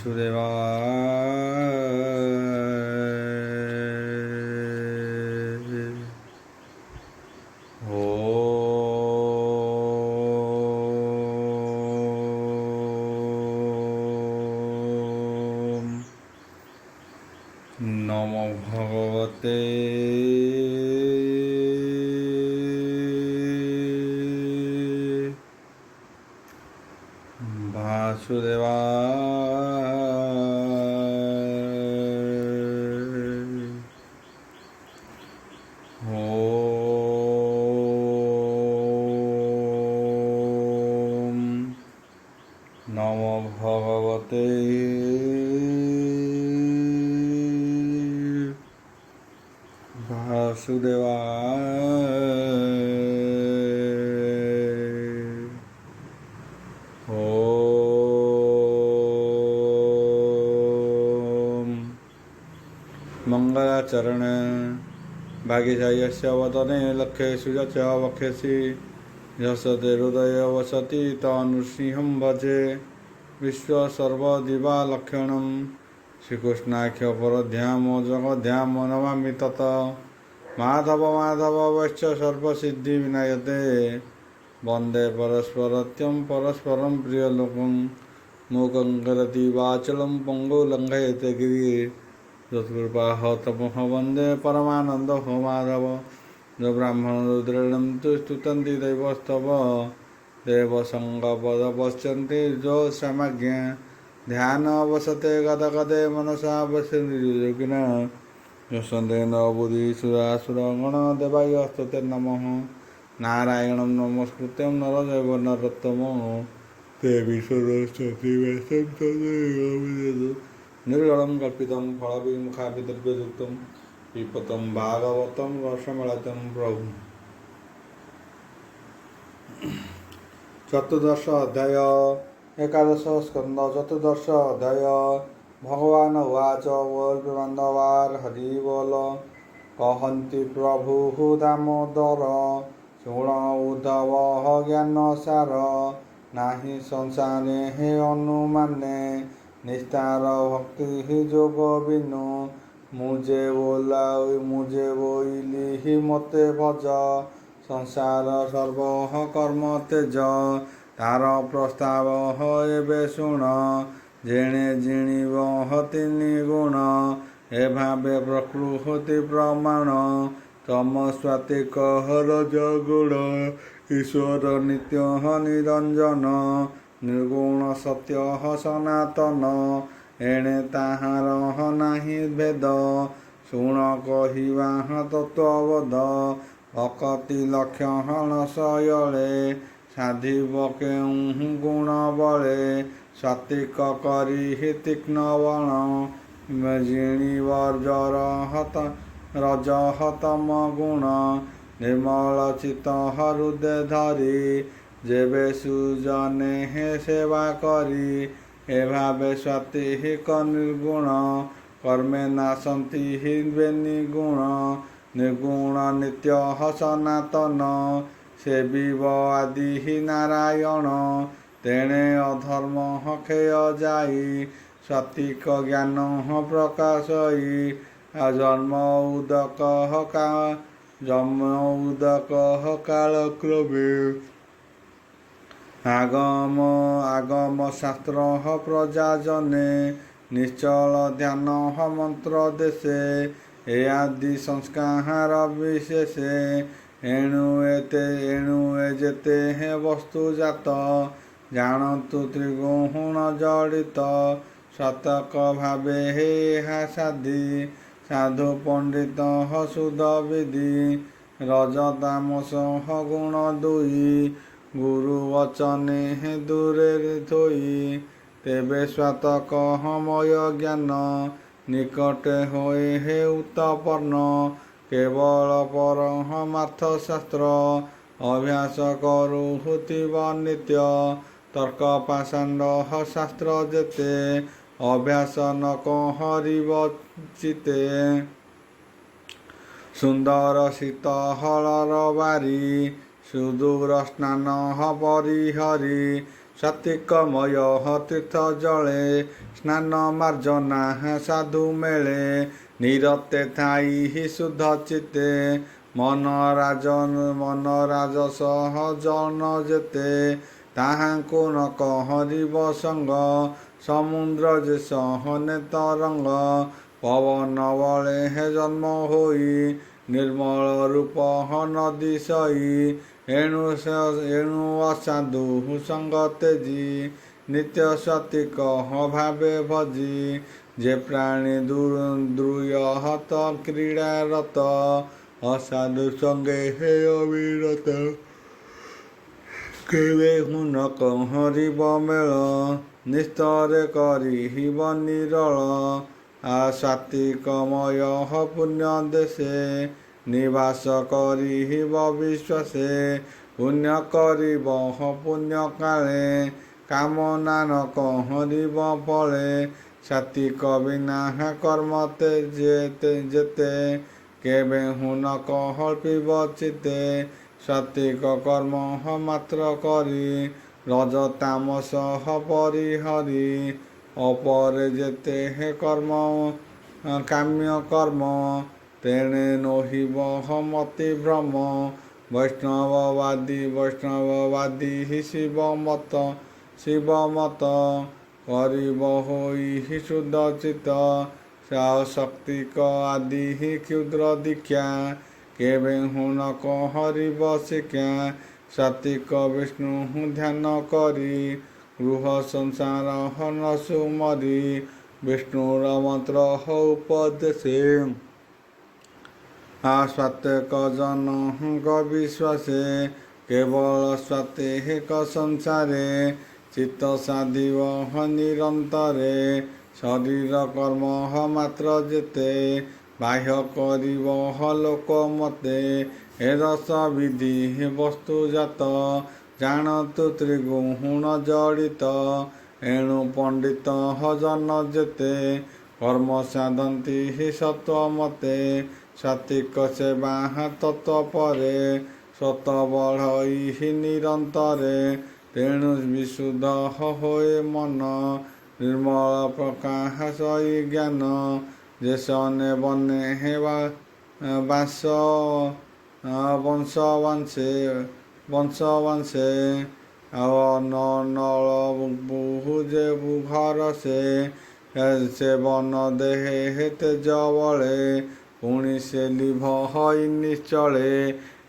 वासुदेवाय। ओम नमो भगवते वासुदेवाय। ओम नमो भगवते वासुदेवाय। ओम मंगलाचरण भाग्यशायस्य वदने लक्ष्येषु च वक्ष्यसि यशते हृदय वसति तनुसिंहं भजे विश्वसर्वदिवालक्षणं श्रीकृष्णाख्य परध्याम जगध्याम नमामि तत् माधव माधव वैश्च सर्वसिद्धि विनायते वन्दे परस्परत्यं परस्परं प्रियलोकं मूकं करोति वाचालं पङ्गुं लङ्घयते गिरिं तत्कृपातमः वन्दे परमानन्दो माधव जो ब्राह्मण रुद्रेणं तु स्तुतन्ति दैवस्तव देवसङ्गपदपश्यन्ति जो समज्ञा ध्यान वसते गदगदे मनसा वसन्ति यशन्तेन बुद्धिसुरासुरगण देवायस्तुते नमः नारायणं नमस्कृत्यं नरदेव नरोत्तमं देवी सरस्वती निर्गलं कल्पितं फलविमुखाभिद्रव्ययुक्तं पिबतं भागवतं रसमलतं प्रभु। चतुर्दश अध्याय एकादश स्कंद चतुर्दश अध्याय भगवान उवाच वोल्बान्धवार हरि बोल कहन्ति प्रभुः दामोदर शृण उद्धवः ज्ञानसार नाही संसारे हे अनुमाने निस्तार भक्ति जोग बिनु मुझे बोइली मते भज संसार सर्व कर्म तेज तार प्रस्ताव एबे शुण जेणे जिणिब तीनि गुण ए भावे प्रकृति प्रमाण तम स्वातिक रज गुण ईश्वर नित्य निरंजन निर्गुण सत्य सनातन एणे ताहार नाही भेद शुण कहिवा तत्वबोध अकति लक्षण शयले साधिब केउँ गुण बले सात्विक करि तीक्ष्ण बण जिणिवर्जर हत रजहतम गुण निर्मल चित्त हृदय धरि जेबे सुजने हे सेवा करी एभावे स्वातिक निर्गुण कर्मे नासन्ति हि निगुण निर्गुण नित्य सनातन सेविव आदि हि नारायण तेणे अधर्म क्षय जाई सात्विक ज्ञान प्रकाशयी जन्म उदक कालक्रमे आगम शास्त्र प्रजाजने निश्चल ध्यान मंत्र देशे ए आदि संस्कार विशेषे एणु जेते हे वस्तु जात जानतु त्रिगुण जड़ित शतक भावे हे साधि साधु पंडित सुध विधि रजतामस गुण दुई गुरु वचने हे दूरे थोई तेबे स्वातक मय ज्ञान निकटे होए हे उत्पन्न केवल परमार्थ शास्त्र अभ्यास करुहुतिब नित्य तर्क पाषाण्ड शास्त्र जेते अभ्यास न कहरिब चिते सुंदर शीतहलर बारी सुदूर स्नान परिहरी ସାତ୍ୱିକମୟ ତୀର୍ଥ ଜଳେ ସ୍ନାନ ମାର୍ଜନା ସାଧୁ ମେଳେ ନିରତେ ଥାଇ ଶୁଦ୍ଧ ଚିତ୍ତେ ମନ ରାଜସ ଜନ ଯେତେ ତାହାଙ୍କୁ ନ କହିବ ସଙ୍ଗ ସମୁଦ୍ର ଯେ ସହନେ ତରଙ୍ଗ ପବନ ବଳେ ଜନ୍ମ ହୋଇ ନିର୍ମଳ ରୂପ ନଦୀ ସଇ ଏଣୁ ଅସାଧୁ ସଙ୍ଗ ତେଜି ନିତ୍ୟ ସତିକ ଭାବେ ଭଜି ଯେ ପ୍ରାଣୀ ଦ୍ରୁୟହତ କ୍ରୀଡ଼ାରତ ଅସାଧୁ ସଙ୍ଗେ ହେ ଅବିରତ କେବେ ହୁନ କହିବ ମେଳ ନିସ୍ତରେ କରିବ ନିରଳ ସାତ୍ୱିକମୟ ପୁଣ୍ୟ ଦେଶେ ନିବାସ କରିବ ବିଶ୍ୱାସେ ପୁଣ୍ୟ କରିବ ପୁଣ୍ୟ କାଳେ କାମନା ନ କରିବ ଫଳେ ସାତ୍ୱିକ ବିନା କର୍ମ ଯେତେ କେବେ ହୁନ କଳ୍ପିବ ଚିତେ ସାତ୍ୱିକ କର୍ମ ମାତ୍ର କରି ରଜ ତାମସ ପରିହରି ଅପରେ ଯେତେ କର୍ମ କାମ୍ୟ କର୍ମ ତେଣେ ନୋହିବ ମତି ଭ୍ରମ ବୈଷ୍ଣବବାଦୀ ଶିବ ମତ କରିବ ହୋଇ ଶୁଦ୍ଧ ଚିତ ଶକ୍ତିକ ଆଦି କ୍ଷୁଦ୍ର ଦୀକ୍ଷା କେବେ ହୁନ କହିବ ଶିକ୍ଷା ସାତ୍ୱିକ ବିଷ୍ଣୁ ଧ୍ୟାନ କରି ଗୃହ ସଂସାର ନ ସୁମରି ବିଷ୍ଣୁର ମନ୍ତ୍ର ଉପଦେଶେ ସ୍ୱାତ୍ୱିକ ଜନଙ୍କ ବିଶ୍ୱାସେ କେବଳ ସ୍ୱାତ୍ୱିକ ସଂସାରେ ଚିତ୍ତ ସାଧିବ ନିରନ୍ତରେ ଶରୀର କର୍ମ ମାତ୍ର ଯେତେ ବାହ୍ୟ କରିବ ଲୋକ ମତେ ଏ ରସ ବିଧି ବସ୍ତୁଜାତ ଜାଣନ୍ତୁ ତ୍ରିଗୁଣ ଜଡ଼ିତ ଏଣୁ ପଣ୍ଡିତ ଜନ ଯେତେ କର୍ମ ସାଧନ୍ତି ସତ୍ୱମତେ ସାତ୍ୱିକ ସେବା ତତ୍ୱ ପରେ ସତ ବଢ଼ଇ ନିରନ୍ତରେ ତେଣୁ ବିଶୁଦ୍ଧ ହୋଏ ମନ ନିର୍ମଳ ପ୍ରକାଶ ଜ୍ଞାନ ଯେ ସନେ ବନେ ହେବା ବଂଶବାଂଶେ ଆଉ ନଳ ବହୁ ଯେ ଘର ସେ ବନ ଦେହେ ତେଜ ବଳେ ପୁଣି ସେ ଲିଭ ହଇ ନିଶ୍ଚଳେ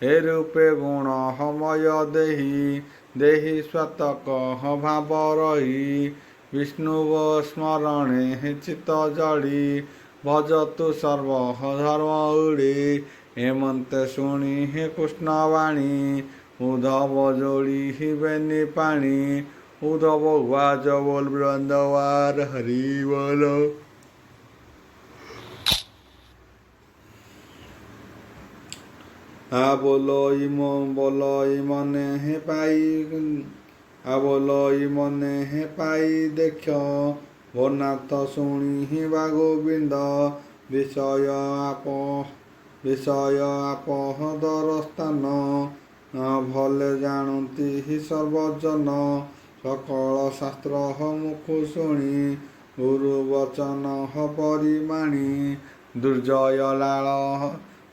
ଏ ରୂପେ ଗୁଣ ମୟ ଦେହି ସ୍ୱାତକ ଭାବ ରହି ବିଷ୍ଣୁ ସ୍ମରଣେ ଚିତ୍ତ ଜଡ଼ି ଭଜତୁ ସର୍ବ ଧର୍ମ ଉଡ଼ି ହେମନ୍ତେ ଶୁଣି କୃଷ୍ଣ ବାଣୀ ଉଦ୍ଧବ ଯୋଡ଼ି ବେନି ପାଣି ଉଦ୍ଧବ ଉବାଚ ବୋଲ ବୃନ୍ଦବାର ହରି ବୋଲ। ବୋଲଇ ମନେ ହେ ପାଇ ଦେଖ ଭନାଥ ଶୁଣିବା ଗୋବିନ୍ଦ ବିଷୟ ଆପଦର ସ୍ଥାନ ଭଲେ ଜାଣନ୍ତି ସର୍ବଜନ ସକଳ ଶାସ୍ତ୍ର ମୁଖୁ ଶୁଣି ଗୁରୁ ବଚନ ପରିମାଣି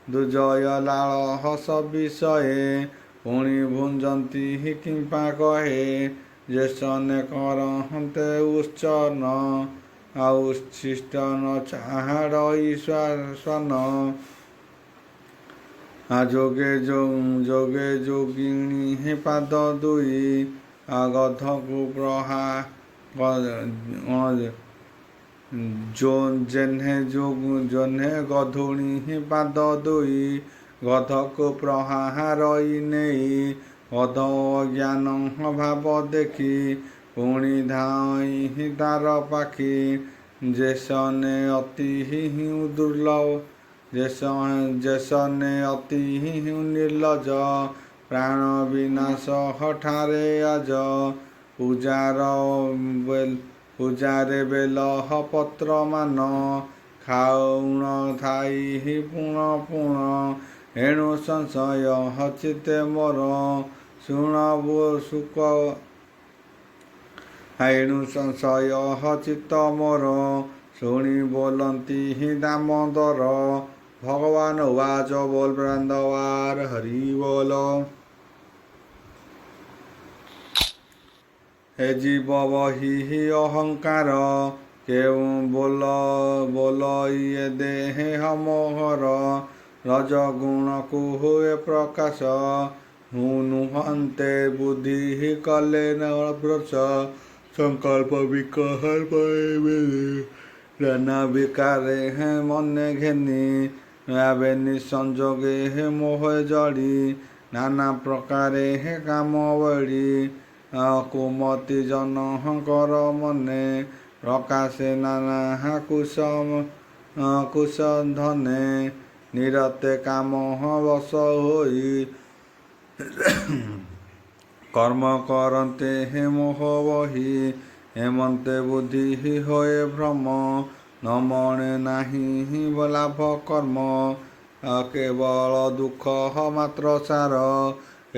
ଦୁର୍ଜୟ ଲାଳ ହସ ବିଷୟେ ପୁଣି ଭୁଞ୍ଜନ୍ତି କିମ୍ପା କହେ ଯେ ସନେ କରନ୍ତେ ଉଚ୍ଚନ ଆଉ ଉଚ୍ଛିଷ୍ଟନ ଚାହାଡ଼ଇ ଶ୍ୱାନ ଯୋଗେ ଯୋଗିଣୀ ପାଦ ଦୁଇ ଗଧକୁ ଜହ୍ନେ ଗଧୁଣୀ ପାଦ ଦୁଇ ଗଧକୁ ପ୍ରହାରଇ ନେଇ ଗଧ ଜ୍ଞାନ ଭାବ ଦେଖି ପୁଣି ଧାଇଁ ତାର ପାଖି ଯେସନେ ଅତି ଦୁର୍ଲଭ ଯେସନେ ଅତି ନିର୍ଲଜ ପ୍ରାଣ ବିନାଶ ଠାରେ ଆଜ ପୂଜାରେ ବେଲ ପତ୍ର ମାନ ଖାଉଣ ଥାଇ ପୁଣ ଏଣୁ ସଂଶୟ ଚିତେ ମୋର ଏଣୁ ସଂଶୟ ଚିତ୍ତ ମୋର ଶୁଣି ବୋଲନ୍ତି ଦାମୋଦର। ଭଗବାନ ଉବାଚ ବୋଲ ବୃନ୍ଦାବାର ହରି ବୋଲ। ହେ ଜୀବ ବହି ଅହଙ୍କାର କେଉଁ ବୋଲ ଇଏ ଦେହ ମୋହର। ରଜଗୁଣକୁ ହୁଏ ପ୍ରକାଶ ନୁହନ୍ତେ ବୁଦ୍ଧି କଲେ ନବ୍ରସ। ସଂକଳ୍ପ ବିକଳ୍ପ ନାନା ବିକାରେ ମନେ ଘେନି ଭାବେ ନିଃସଂଯୋଗେ ମୋହ ଜଡ଼ି। ନାନା ପ୍ରକାରେ କାମ ବଢ଼ି କୁମତି ଜନଙ୍କର ମନେ। ପ୍ରକାଶେ ନାନା କୁଶ ଧନେ ନିରତେ କାମ ବଶ ହୋଇ। କର୍ମ କରନ୍ତେ ମୋହ ବହି ହେମନ୍ତେ ବୁଦ୍ଧି ହୋଏ ଭ୍ରମ। ନ ମଣେ ନାହିଁ ଲାଭ କର୍ମ କେବଳ ଦୁଃଖ ମାତ୍ର ସାର।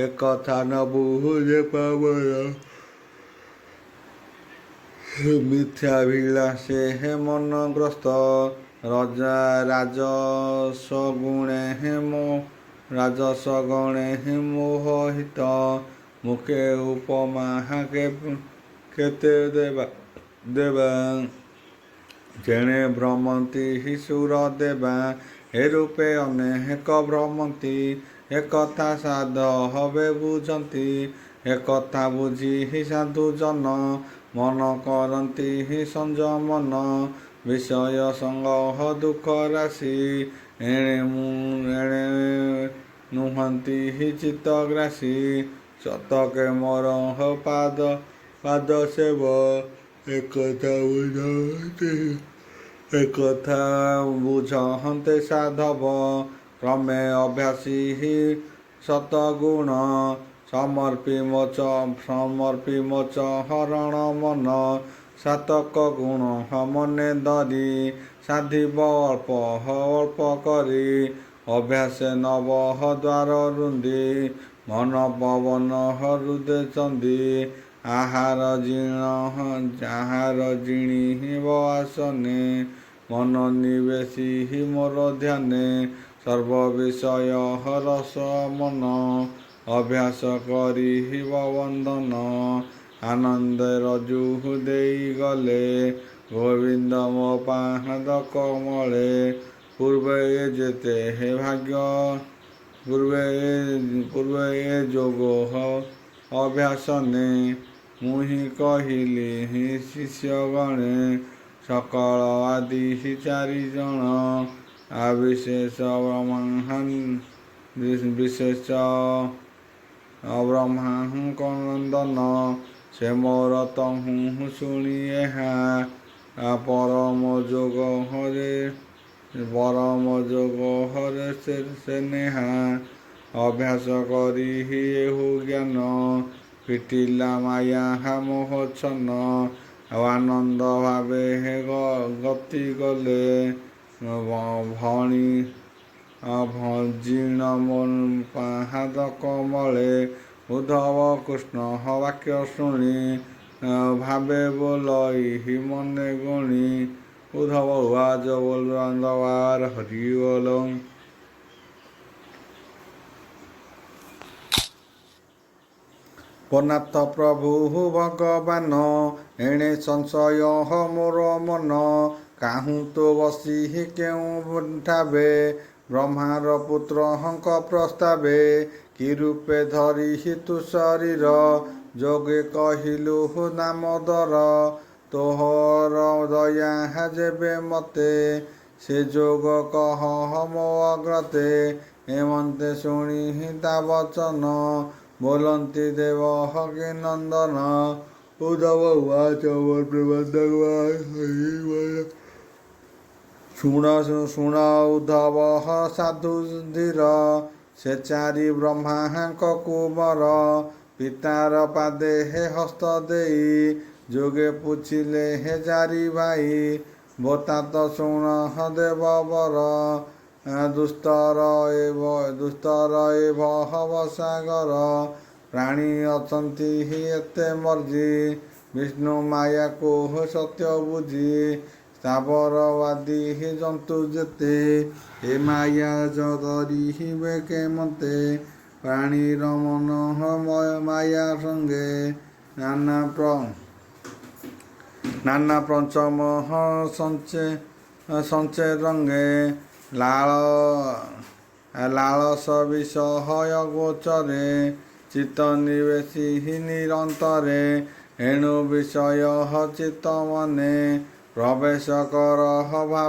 ଏକଥା ନ ବୁଝେ ପାମର ମିଥ୍ୟାଭିଳାଷେ ମନଗ୍ରସ୍ତ। ରାଜସଗଣେ ମୋହିତ ମୁଖେ ଉପମା କେତେ ଦେବା। ଯେଣେ ଭ୍ରମନ୍ତି ସୁର ଦେବା ଏ ରୂପେ ଅନେକ ଭ୍ରମନ୍ତି। ଏକଥା ସାଧବେ ବୁଝନ୍ତି ଏକଥା ବୁଝି ସାଧୁ ଜନ। ମନ କରନ୍ତି ସଂଯମନ ବିଷୟ ସଙ୍ଗ ଦୁଃଖ ରାଶି। ଏଣେ ନୁହନ୍ତି ଚିତ୍ତଗ୍ରାସୀ। ଶତକେ ମୋର ପାଦ ସେବ ଏକଥା ବୁଝନ୍ତେ ସାଧବ। କ୍ରମେ ଅଭ୍ୟାସୀ ସତଗୁଣ ସମର୍ପି ମୋଚ ହରଣ ମନ। ସାତକ ଗୁଣ ମନେ ଧରି ସାଧିବ ଅଳ୍ପ କରି। ଅଭ୍ୟାସ ନବ ଦ୍ୱାର ରୁନ୍ଧି ମନ ପବନ ହୃଦେ ଚନ୍ଦି। ଆହାର ଜିଣିବ ଆସନେ ମନ ନିବେଶୀ ମୋର ଧ୍ୟାନେ। ସର୍ବ ବିଷୟ ରସ ମନ ଅଭ୍ୟାସ କରିବ ବନ୍ଧନ। ଆନନ୍ଦେ ରଜୁ ଦେଇ ଗଲେ ଗୋବିନ୍ଦ ମୋ ପାଦ କମଳେ। ପୂର୍ବେ ଯେତେ ଭାଗ୍ୟ ପୂର୍ବେ ଏ ଯୋଗ ଅଭ୍ୟାସନେ। ମୁହିଁ କହିଲି ଶିଷ୍ୟଗଣେ ସକଳ ଆଦି ଚାରିଜଣ। ବିଶେଷ ବ୍ରହ୍ମାଙ୍କ ନନ୍ଦନ। ସେ ମୋର ତହୁଁ ଶୁଣି ଏହା ପରମ ଯୋଗ ହରେ ସେ ନେହା। ଅଭ୍ୟାସ କରି ଏହୁ ଜ୍ଞାନ ଫିଟିଲା ମାୟା ମୋହଚ୍ଛନ୍ନ। ଆଉ ଆନନ୍ଦ ଭାବେ ଗତି କଲେ ଭଜିଣ ମୋ ପାଦ କମଳେ। ଉଦ୍ଧବ କୃଷ୍ଣ ବାକ୍ୟ ଶୁଣି ଭାବେ ବୋଲଇ ମନେ ଗୁଣି। ଉଦ୍ଧବ ଉବାଚ ବୋଲ ବୃନ୍ଦାବାର ହରି ବୋଲ। ପନାଥ ପ୍ରଭୁ ଭଗବାନ ଏଣେ ସଂଶୟ ମୋର ମନ। କାହୁଁ ତୁ ବସି କେଉଁ ଠାବେ ବ୍ରହ୍ମାର ପୁତ୍ରଙ୍କ ପ୍ରସ୍ତାବେ। କି ରୂପେ ଧରି ତୁ ଶରୀର ଯୋଗେ କହିଲୁ ଦାମୋଦର। ତୋହର ଦୟା ଯେବେ ମତେ ସେ ଯୋଗ କହ ମୋ ଅଗ୍ରତେ। ହେମନ୍ତେ ଶୁଣି ତା ବଚନ ବୋଲନ୍ତି ଦେବକୀ ନନ୍ଦନ। ଉଦ୍ଧବ ଉବାଚ ଶୁଣ ଉଦ୍ଧବ ସାଧୁ ଧୀର। ସେ ଚାରି ବ୍ରହ୍ମାଙ୍କ କୁମର ପିତାର ପାଦେ ହସ୍ତ ଦେଇ ଯୋଗେ ପୁଛିଲେ ଚାରି ଭାଇ। ବୋତାତ ଶୁଣ ଦେବବର ଦୁସ୍ତର ଏ ଭବ ସାଗର। ପ୍ରାଣୀ ଅଛନ୍ତି ଏତେ ମର୍ଜି ବିଷ୍ଣୁ ମାୟା କୋହ ସତ୍ୟ ବୁଝି ସ୍ଥାବରବାଦୀ ଜନ୍ତୁ ଯେତେ ଏ ମାୟା ଜରିବେ କେମତେ ପ୍ରାଣୀର ମନ ମାୟା ସଙ୍ଗେ ନାନା ପଞ୍ଚମ ସଞ୍ଚେ ରଙ୍ଗେ ଲାଳସ ବିଷୟ ଗୋଚରେ ଚିତ୍ତ ନିବେଶୀ ନିରନ୍ତରେ ଏଣୁ ବିଷୟ ଚିତ୍ତ ମନେ ପ୍ରବେଶ କର ଭାବ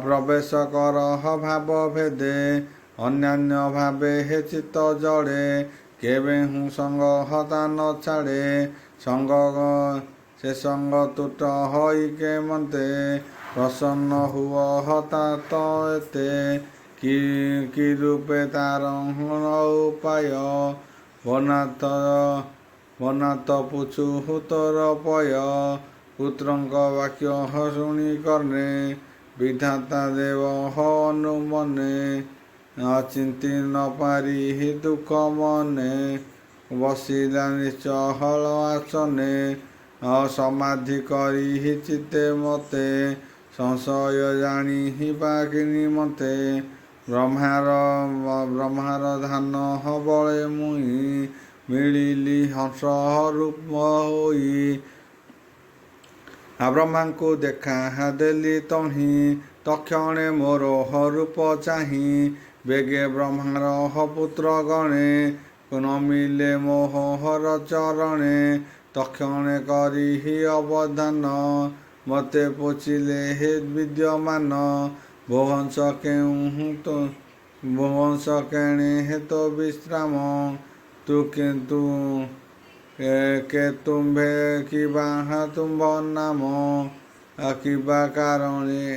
ପ୍ରବେଶ କର ଭାବ ଭେଦେ ଅନ୍ୟାନ୍ୟ ଭାବେ ହେ ଚିତ୍ତ ଜଡ଼େ କେବେ ହୁଁ ସଙ୍ଗ ହତା ନ ଛାଡ଼େ ସେ ସଙ୍ଗ ତୁଟ ହୋଇ କେମନ୍ତେ ପ୍ରସନ୍ନ ହୁଅ ହତା ତ ଏତେ କି ରୂପେ ତାର ଉପାୟ ବନାତ ପୁଛୁ ତୋର ପୟ ପୁତ୍ରଙ୍କ ବାକ୍ୟ ଶୁଣି କର୍ଣ୍ଣେ ବିଧାତା ଦେବ ଅନୁମନେ ଚିନ୍ତି ନ ପାରି ଦୁଃଖ ମନେ ବସିଲା ନିଶ୍ଚଳ ଆସନେ ସମାଧି କରି ଚିତେ ମତେ ସଂଶୟ ଜାଣି ବାକିନି ମତେ ବ୍ରହ୍ମାର ଧାନ ବଳେ ମୁଇଁ ମିଳିଲି ହଂସ ରୂପ ହୋଇ ବ୍ରହ୍ମାଙ୍କୁ ଦେଖା ଦେଲି ତହିଁ ତକ୍ଷଣେ ମୋର ରୂପ ଚାହିଁ ବେଗେ ବ୍ରହ୍ମାର ପୁତ୍ର ଗଣେ ନମିଲେ ମୋହର ଚରଣେ ତକ୍ଷଣେ କରି ଅବଦାନ ମତେ ପୋଚିଲେ ହେ ବିଦ୍ୟମାନ ଭୁବଂଶ କେଣେ ହେତ ବିଶ୍ରାମ ତୁ କିନ୍ତୁ କେ ତୁମ୍ଭେ କିବା ତୁମ୍ଭ ନାମ କିବା କାରଣେ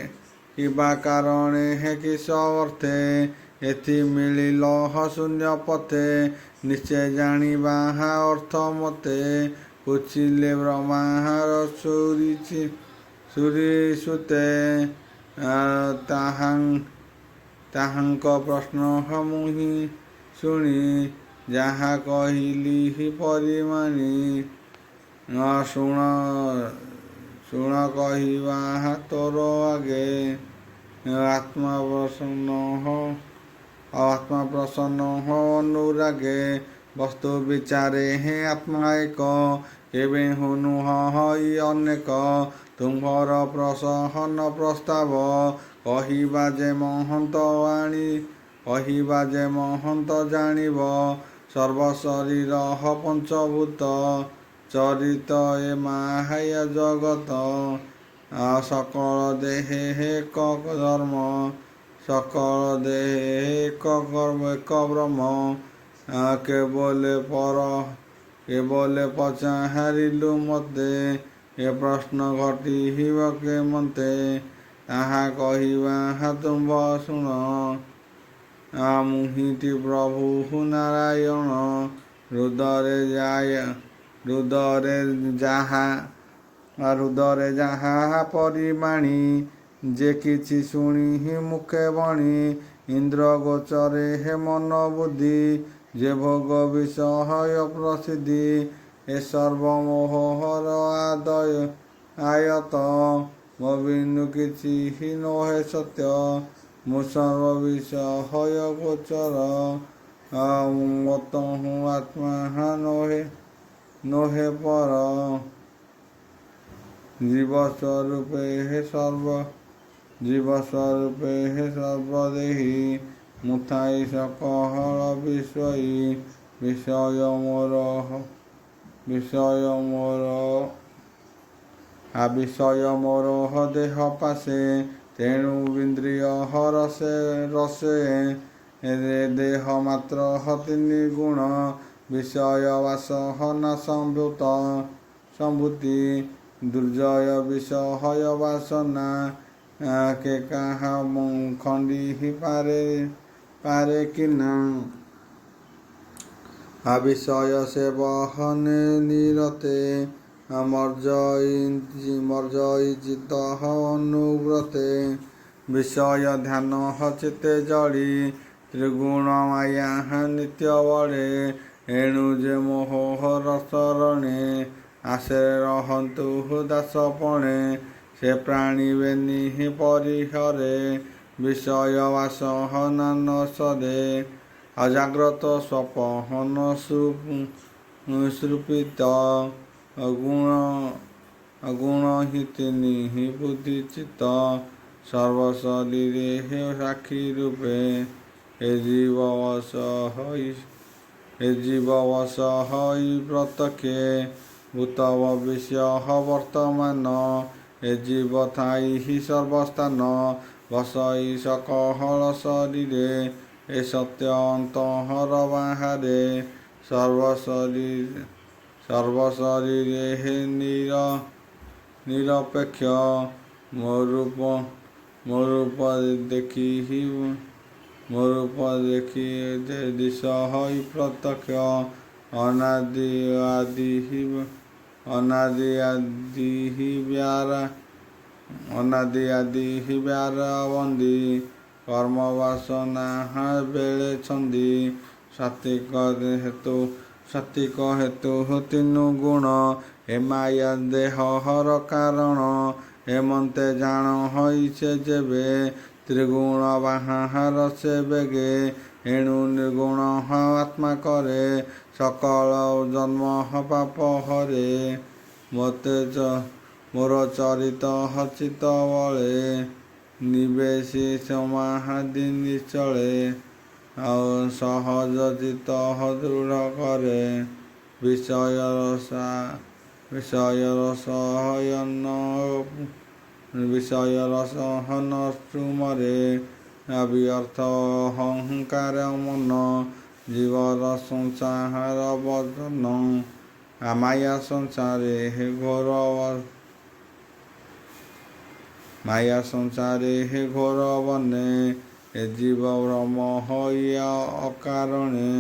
ହେ କିସ ଅର୍ଥେ ଏଥି ମିଳିଲ ଶୂନ୍ୟ ପଥେ ନିଶ୍ଚୟ ଜାଣିବା ଅର୍ଥ ମତେ ପୁଛିଲେ ବ୍ରହ୍ମାର ସୁରି ସୁତେ ତାହାଙ୍କ ପ୍ରଶ୍ନ ମୁହିଁ ଶୁଣି ଯାହା କହିଲି ପରିମାଣି ଶୁଣ କହିବା ତୋର ଆଗେ ଆତ୍ମା ପ୍ରସନ୍ନ ଅନୁରାଗେ ବସ୍ତୁ ବିଚାରେ ହେ ଆତ୍ମା ଏକ କେବେ ନୁହ ହଇ ଅନେକ ତୁମ୍ଭର ପ୍ରସହନ ପ୍ରସ୍ତାବ କହିବା ଯେ ମହନ୍ତ ଜାଣିବ ସର୍ବଶରୀର ପଞ୍ଚଭୂତ ଚରିତ ଏ ମାୟା ଜଗତ ସକଳ ଦେହେ ଏକ ଧର୍ମ ସକଳ ଦେହେ ଏକ ବ୍ରହ୍ମ କେବଲେ ପଚାରିଲୁ ମତେ ଏ ପ୍ରଶ୍ନ ଘଟିବ କେମନ୍ତେ ତାହା କହିବା ତୁମ୍ଭ ଶୁଣ ମୁହିଁଟି ପ୍ରଭୁ ନାରାୟଣ ହୃଦରେ ଯାହା ପରିମାଣି ଯେ କିଛି ଶୁଣି ମୁଖେ ବଣି ଇନ୍ଦ୍ର ଗୋଚରେ ହେ ମନ ବୁଦ୍ଧି ଯେ ଭୋଗ ବିଷୟ ପ୍ରସିଦ୍ଧି ଏ ସର୍ବମୋହର ଆୟତ ବିନୁ କିଛି ନୋହେ ସତ୍ୟ ମୁଁ ସର୍ବ ବିଷୟ ଗୋଚର ମତହୁ ଆତ୍ମା ନୋହେ ପର ଜୀବ ସ୍ୱରୂପେ ହେ ସର୍ବଦେହି ମୁଥାଇ সকল ବିଷୟ ମୋର ଦେହ ପାଶେ ତେଣୁ ଇନ୍ଦ୍ରିୟ ରସେ ଦେହ ମାତ୍ର ତିନି ଗୁଣ ବିଷୟ ବାସନା ସମ୍ଭୂତି ଦୁର୍ଜୟ ବିଷୟ ବାସନା କେ କାହା ଖଣ୍ଡି ପାରେ କିନା ବିଷୟ ସେବହନେ ନିରତେ ମର୍ଜଇ ଚିତ୍ତ ଅନୁବ୍ରତେ ବିଷୟ ଧ୍ୟାନ ଚିତେ ଜଡ଼ି ତ୍ରିଗୁଣ ମାୟା ନିତ୍ୟ ବଳେ, ଏଣୁ ଯେ ମୋହର ଶରଣେ, ଆଶେ ରହନ୍ତୁ ଦାସପଣେ, ସେ ପ୍ରାଣିବେନି ପରିହରେ, ବିଷୟ ବାସନା ସରେ, ଅଜାଗ୍ରତ ସ୍ୱପନ ସୃପିତ, ଅଗୁଣ ହି ତିନି ବୁଦ୍ଧି ଚିତ୍ତ, ସର୍ବଶରୀରେ ସାକ୍ଷୀ ରୂପେ, ଏ ଜୀବ ବଶ ହଇ ପ୍ରତ୍ୟକ୍ଷେ, ଭୂତ ଭବିଷ୍ୟ ବର୍ତ୍ତମାନ, ଏ ଜୀବ ଥାଇ ସର୍ବସ୍ଥାନ, ବସଇ ସକଳ ଶରୀରେ, ଏ ସତ୍ୟ ଅନ୍ତର ବାହାରେ, ସର୍ବଶରୀରେ ହେ ନିରପେକ୍ଷ, ମୋ ରୂପ ଦେଖି ଦିଶ ହଇ ପ୍ରତ୍ୟକ୍ଷ, ଅନାଦି ଆଦି ବ୍ୟାର ବନ୍ଦୀ, କର୍ମ ବାସନା ବେଳେ ଛନ୍ଦି, ସାତ୍ୱିକ ହେତୁ ତିନୁ ଗୁଣ, ଏ ମାୟା ଦେହର କାରଣ, ଏମନ୍ତେ ଜାଣ ହୋଇছে ଯେବେ, ତ୍ରିଗୁଣ ବାହାର ସେ ବେଗେ, ଏଣୁ ନିର୍ଗୁଣ ଆତ୍ମା କରେ, ସକଳ ଜନ୍ମ ପାପ ହରେ, ମୋର ଚରିତ ଚିତ ବଳେ, ନିବେଶି ସମାଧି ନିଶ୍ଚଳେ, ଆଉ ସହଜ ଚିତ ଦୃଢ଼ କରେ, ବିଷୟ ରସହନ ଚୁମରେ, ବ୍ୟର୍ଥ ଅହଙ୍କାର ମନ, ଜୀବର ସଂସାର ବଦନ, ମାୟା ସଂସାରେ ହେ ଘୋର ବନେ, ଏ ଜୀବ ଭ୍ରମ ହୋଇ ଅକାରଣେ,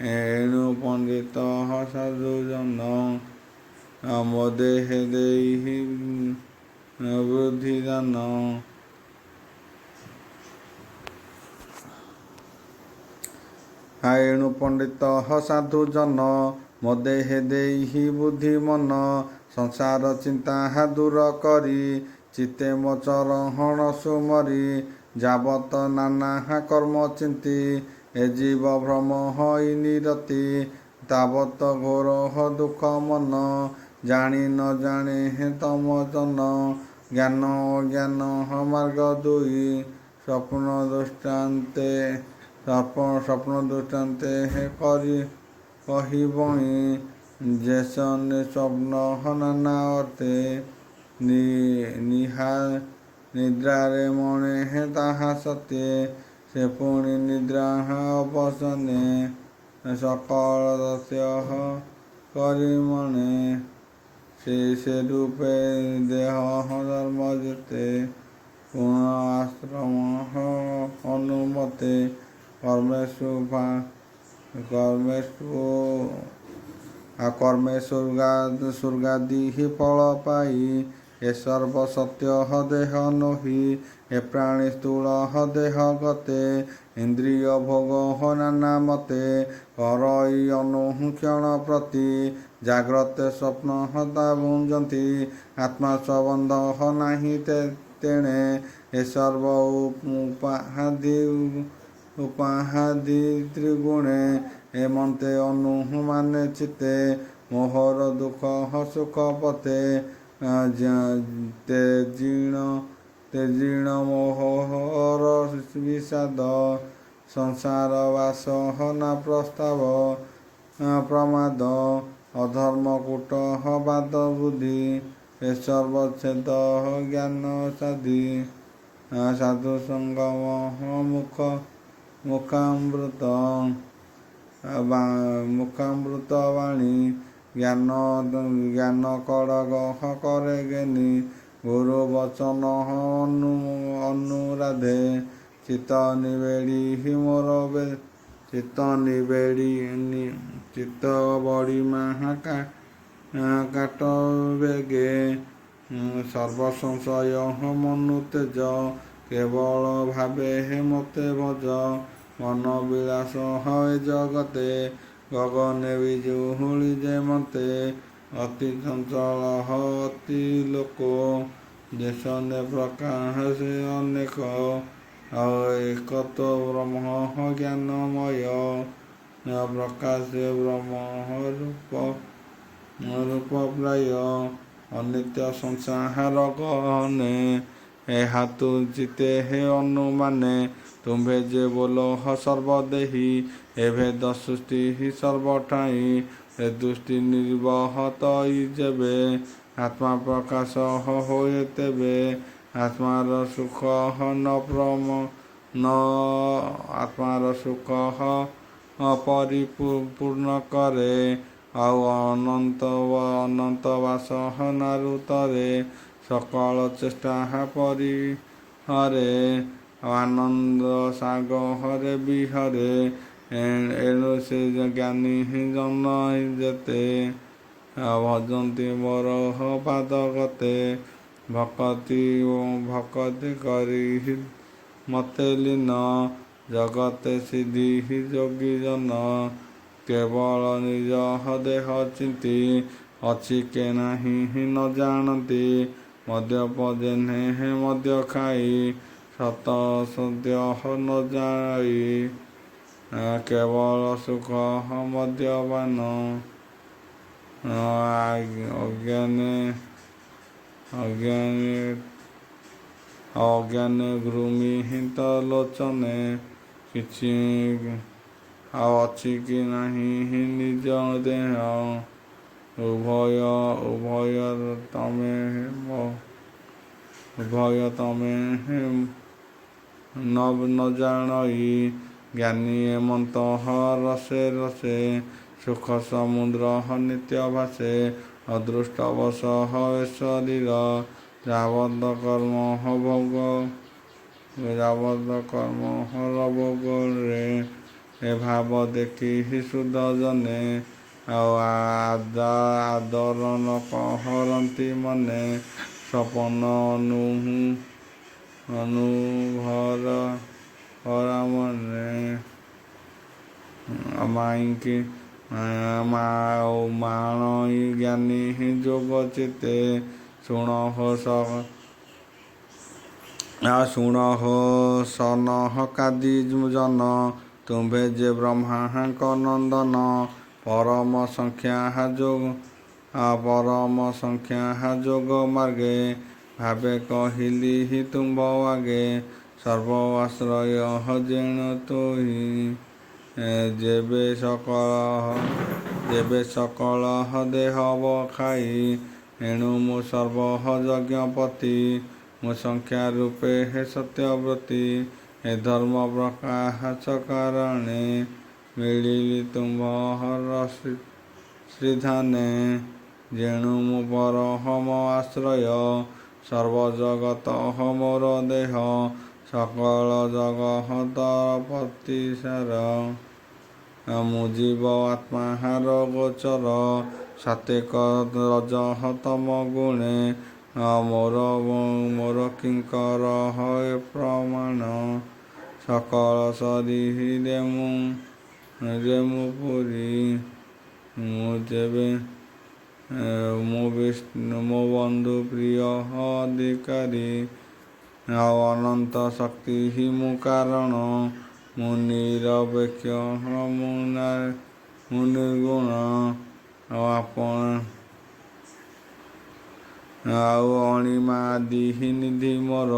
ଏଣୁ ପଣ୍ଡିତ ସାଧୁଜନ, ମୋ ଦେହେ ଦେଇ ବୁଦ୍ଧି ଦାନ। ଏଣୁ ପଣ୍ଡିତ ସାଧୁଜନ, ମୋ ଦେହେ ଦେଇ ବୁଦ୍ଧି ମନ, ସଂସାର ଚିନ୍ତା ଦୂର କରି, ଚିତ୍ତେ ମୋ ଚରଣ ସୁମରି, ଯାବତ ନାନା କର୍ମ ଚିନ୍ତି, ଏ ଜୀବ ଭ୍ରମ ହୋଇ ନିରତି, ତାବତ ଘୋର ଦୁଃଖ ମନ, ଜାଣି ନ ଜାଣେ ତମ ଜନ, ଜ୍ଞାନ ଅଜ୍ଞାନ ମାର୍ଗ ଦୁଇ, ସ୍ୱପ୍ନ ଦୃଷ୍ଟାନ୍ତେ କହିବଣି, ଯେ ସ୍ୱପ୍ନ ନାନା ଅର୍ଥେ, ନିଦ୍ରାରେ ମଣେ ତାହା ସତ୍ୟ, ସେ ପୁଣି ନିଦ୍ରା ଅବସାନେ, ସକଳ ଦସ୍ୟ କରି ମଣେ, ସେ ରୂପେ ଦେହ ଧର୍ମ ଯେତେ, ଗୁଣ ଆଶ୍ରମ ଅନୁମତେ, କର୍ମେ ସ୍ୱର୍ଗାଦି ଫଳ ପାଇ, ଏ ସର୍ବ ସତ୍ୟ ଦେହ ନୋହି, ଏ ପ୍ରାଣୀ ସ୍ଥୂଳ ଦେହ ଗତେ, ଇନ୍ଦ୍ରିୟ ଭୋଗ ନାନା ମତେ, କରଇ ଅନୁକ୍ଷଣ ପ୍ରତି, ଜାଗ୍ରତ ସ୍ୱପ୍ନ ତା ଭୁଞ୍ଜନ୍ତି, ଆତ୍ମା ସମ୍ବନ୍ଧ ନାହିଁ ତେଣେ, ଏ ସର୍ବ ଉପାଧି ତ୍ରିଗୁଣେ, ଏମନ୍ତେ ଅନୁମାନେ ଚିତ୍ତେ, ମୋହର ଦୁଃଖ ସୁଖ ପତେ, ତେଜିଣ ମୋହର ବିଷାଦ, ସଂସାର ବାସନା ପ୍ରସ୍ତାବ ପ୍ରମାଦ, ଅଧର୍ମ କୂଟ ବାଦ ବୁଦ୍ଧି, ଏ ସର୍ବଚ୍ଛେଦ ଜ୍ଞାନ ସାଧି, ସାଧୁ ସଙ୍ଗମ ମୁଖାମୃତ ବାଣୀ, ଜ୍ଞାନ କଡ଼ଗ କରେ ଜ୍ଞାନୀ, ଗୁରୁ ବଚନ ଅନୁରାଧେ, ଚିତ୍ତ ବଡ଼ି କାଟ ବେଗେ, ସର୍ବସଂଶୟ ମନୁ ତେଜ, କେବଳ ଭାବେ ମୋତେ ଭଜ, ମନ ବିଳାସ ହଏ ଜଗତେ, ଗଗନେ ବିଜୁଳି ଯେମତେ। ଅତି ଚଞ୍ଚଳ ଅତି ଲୋକ, ଦେଶନେ ପ୍ରକାଶ ଅନେକ। ଆଉ ଏକତ୍ଵ ବ୍ରହ୍ମ ଜ୍ଞାନମୟ, ପ୍ରକାଶ ବ୍ରହ୍ମ ରୂପ ପ୍ରାୟ। ଅନିତ୍ୟ ସଂସାର ଗହନେ, ଏହା ତୁ ଚିତେ ହେ ଅନୁମାନେ। ତୁମ୍ଭେ ଯେ ବୋଲ ସର୍ବଦେହି, ଏ ଭେଦ ସୃଷ୍ଟି ସର୍ବଠାଇ। ଏ ଦୃଷ୍ଟି ନିର୍ବହତ ଯେବେ, ଆତ୍ମା ପ୍ରକାଶ ହୁଏ ତେବେ। ଆତ୍ମାର ସୁଖ ଆତ୍ମାର ସୁଖ ପରିପୂର୍ଣ୍ଣ କରେ। ଆଉ ଅନନ୍ତ ବାସ ନାରୁତରେ, ସକଳ ଚେଷ୍ଟା ପରିହରେ। ଆନନ୍ଦ ସାଗରେ ବିହରେ, ଏଣୁ ସେ ଜ୍ଞାନୀ ଜନ ଯେତେ। ଭଜନ୍ତି ମୋର ପାଦ ଗତେ, ଭକତି କରି ମତେ ଲୀନ। ଜଗତେ ସିଦ୍ଧି ଯୋଗୀ ଜନ, କେବଳ ନିଜ ଦେହ ଚିନ୍ତି। ଅଛି କେ ନାହିଁ ନ ଜାଣନ୍ତି, ମଦ୍ୟପ ଯେହ୍ନେ ମଦ୍ୟ ଖାଇ। ସତ ସତ୍ୟ ନ ଯାଇ, କେବଳ ସୁଖ ମଦ୍ୟପାନ। ଅଜ୍ଞାନେ ଘୃଣିତ ଲୋଚନେ, କିଛି ଆଉ ଅଛି କି ନାହିଁ ନିଜ ଦେହ। ଉଭୟ ତମେ ନ ଜାଣଇ, ଜ୍ଞାନୀ ଏମନ୍ତ ରସେ ରସେ। ସୁଖ ସମୁଦ୍ର ନିତ୍ୟ ଭାସେ, ଅଦୃଷ୍ଟବଶ ଏ ଶରୀର। ଯାବତ୍ କର୍ମ ଭୋଗରେ, ଏ ଭାବ ଦେଖି ଶୁଦ୍ଧ ଜନେ। ଆଉ ଆଦର ନ କରନ୍ତି ମନେ, ସପନ ଅନୁଭରା ମନେ। ମାଇକି ମାଣଇ ଜ୍ଞାନୀ ଯୋଗ ଚିତେ, ଶୁଣହୋ ସନକାଦି ଜନ। ତୁମ୍ଭେ ଯେ ବ୍ରହ୍ମାଙ୍କ ନନ୍ଦନ, ପରମ ସଂଖ୍ୟା ଯୋଗ ମାର୍ଗେ। ଭାବେ କହିଲି ତୁମ୍ଭ ଆଗେ, ସର୍ବ ଆଶ୍ରୟ ଯେଣୁ ତୋହି। ଯେବେ ସକଳ ଦେହ ଖାଇ, ଏଣୁ ମୁଁ ସର୍ବ ଯଜ୍ଞପତି। ମୁଁ ସଂଖ୍ୟା ରୂପେ ସତ୍ୟବ୍ରତୀ, ଏ ଧର୍ମ ପ୍ରକାଶ କାରଣେ। ମିଳିଲି ତୁମ୍ଭର ଶ୍ରୀଧାନେ, ଯେଣୁ ମୁଁ ପରମ ଆଶ୍ରୟ। ସର୍ବଜଗତ ମୋର ଦେହ, ସକଳ ଜଗତର ପ୍ରତିସାର। ମୁଁ ଜୀବ ଆତ୍ମାର ଗୋଚର, ସାତ୍ୱିକ ରଜଃ ତମ ଗୁଣେ। ମୋର କିଙ୍କର ହଏ ପ୍ରମାଣ, ସକଳ ଶରୀରେ ମୁଁ ପୁରୀ। ମୋ ବନ୍ଧୁ ପ୍ରିୟ ଅଧିକାରୀ, ଆଉ ଅନନ୍ତ ଶକ୍ତି ମୁଁ କାରଣ। ମୁଁ ନିରପେକ୍ଷ ମୁଁ ନିର୍ଗୁଣ, ଆଉ ଅଣିମା ଆଦି ନିଧି ମୋର।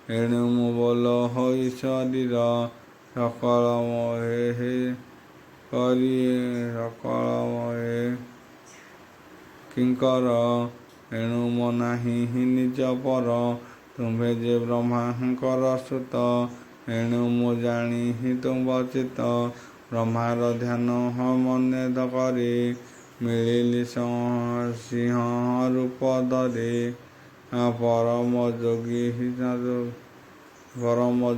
ଏଣୁ ମୁଁ ବୋଲ ହୋଇ ଶରୀର, ସକଳମୟ କିଙ୍କର। ଏଣୁ ମୋ ନାହିଁ ନିଜ ପର, ତୁମ୍ଭେ ଯେ ବ୍ରହ୍ମାଙ୍କର ସୁତ। ଏଣୁ ମୁଁ ଜାଣି ତୁମ୍ଭ ଚିତ୍ତ, ବ୍ରହ୍ମାର ଧ୍ୟାନ ମନେ କରି। ମିଳିଲି ସିଂହ ରୂପ ଧରି, ପରମ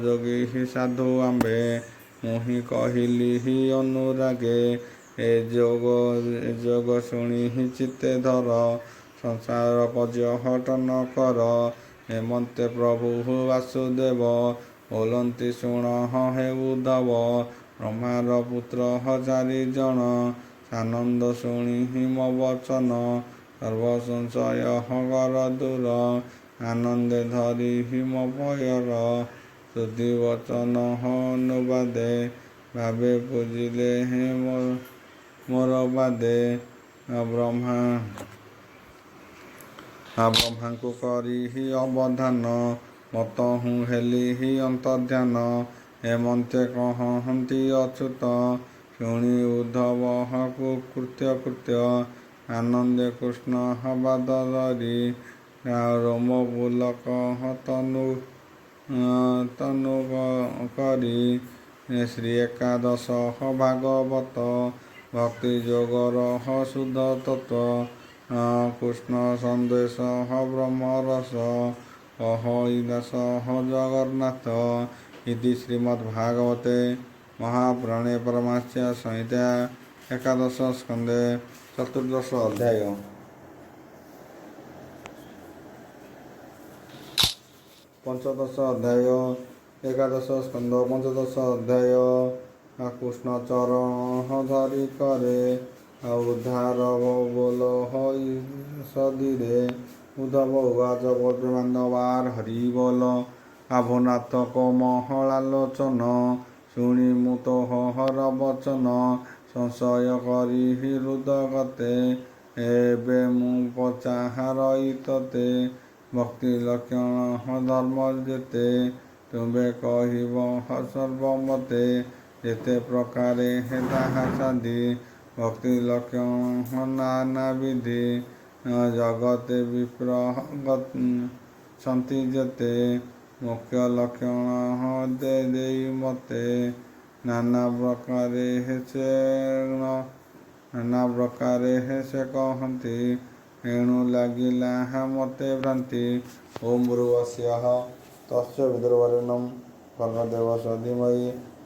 ଯୋଗୀ ସାଧୁ ଆମ୍ଭେ। ମୁଁ ହିଁ କହିଲି ଅନୁରାଗେ, ଏ ଯୋଗ ଶୁଣି ଚିତ୍ତେ ଧର। ସଂସାର ପର୍ଯ୍ୟଟନ କର, ହେମନ୍ତେ ପ୍ରଭୁ ବାସୁଦେବ। ବୋଲନ୍ତି ଶୁଣ ହେ ଉଦ୍ଧବ ବ୍ରହ୍ମାର ପୁତ୍ର ଚାରି ଜଣ। ସାନନ୍ଦ ଶୁଣି ହିମ ବଚନ ସର୍ବ ସଂଶୟ ହର ଦୂର। ଆନନ୍ଦେ ଧରି ହିମ ଭୟର ଶ୍ରୁତି ବଚନ ଅନୁବାଦେ। ଭାବେ ପୂଜିଲେ ହେ ମୋର ବାଦେ। ବ୍ରହ୍ମାଙ୍କୁ କରି ଅବଧାନ ମତହୁଁ ହେଲି ଅନ୍ତର୍ଧ୍ୟାନ। ହେମନ୍ତେ କହନ୍ତି ଅଚ୍ୟୁତ ଶୁଣି ଉଦ୍ଧବ କୃତ୍ୟ। ଆନନ୍ଦେ କୃଷ୍ଣ ବାଦ ଧରି ରୋମ ପୁଲକ ତନୁ କରି। ଶ୍ରୀ ଏକାଦଶ ଭାଗବତ ଭକ୍ତି ଯୋଗର ଶୁଦ୍ଧ ତତ୍ତ୍ୱ। କୃଷ୍ଣ ସନ୍ଦେଶ ବ୍ରହ୍ମରସ କହିଦାସ ଜଗନ୍ନାଥ। ଇତି ଶ୍ରୀମଦ୍ଭାଗବତେ ମହାପୁରାଣେ ପାରମହଂସ୍ୟ ସଂହିତା ଏକାଦଶ ସ୍କନ୍ଧେ ଚତୁର୍ଦ୍ଦଶ ଅଧ୍ୟାୟ। ପଞ୍ଚଦଶ ଅଧ୍ୟାୟ। ଏକାଦଶ ସ୍କନ୍ଧ ପଞ୍ଚଦଶ ଅଧ୍ୟାୟ। କୃଷ୍ଣ ଚରଣ ଧରି କରେ ଉଦ୍ଧାର ବୋଲ ହଇ ସଧୀରେ। ଉଦ୍ଧବ ଉବାଚ ପ୍ରେମାନନ୍ଦବାର ହରି ବୋଲ। ଆଭୁନାଥ କୋମଳାଲୋଚନ ଶୁଣି ମୁଁ ତୋହର ବଚନ। ସଂଶୟ କରି ହୃଦଗତେ ଏବେ ମୁଁ ପଚାରଇ ତତେ। ଭକ୍ତି ଲକ୍ଷଣ ଧର୍ମ ଯେତେ ତୁମ୍ଭେ କହିବ ସର୍ବମତେ। ଯେତେ ପ୍ରକାରେ ତାହା ସାଧି ଭକ୍ତି ଲକ୍ଷଣ ନାନା ବିଧି। ଜଗତେ ବିପ୍ର ଛନ୍ତି ଯେତେ ମୁଖ୍ୟ ଲକ୍ଷଣ ଦେଇ ମତେ। ନାନା ପ୍ରକାରେ ସେ କହନ୍ତି ଏଣୁ ଲାଗିଲା ମତେ ଭ୍ରାନ୍ତି। ଓಂ ଭୁର୍ଭୁବଃ ତତ୍ସବିତୁର୍ବରେଣ୍ୟଂ ଭର୍ଗଦେବସ୍ୟ ଧୀମହି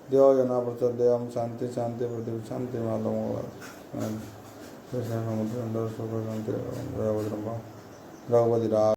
ଧିୟୋ ଯୋ ନଃ ପ୍ରଚୋଦୟାତ୍। ଶାନ୍ତି ଶାନ୍ତି ପୃଥିବୀ ଶାନ୍ତି ମଙ୍ଗଳମ୍।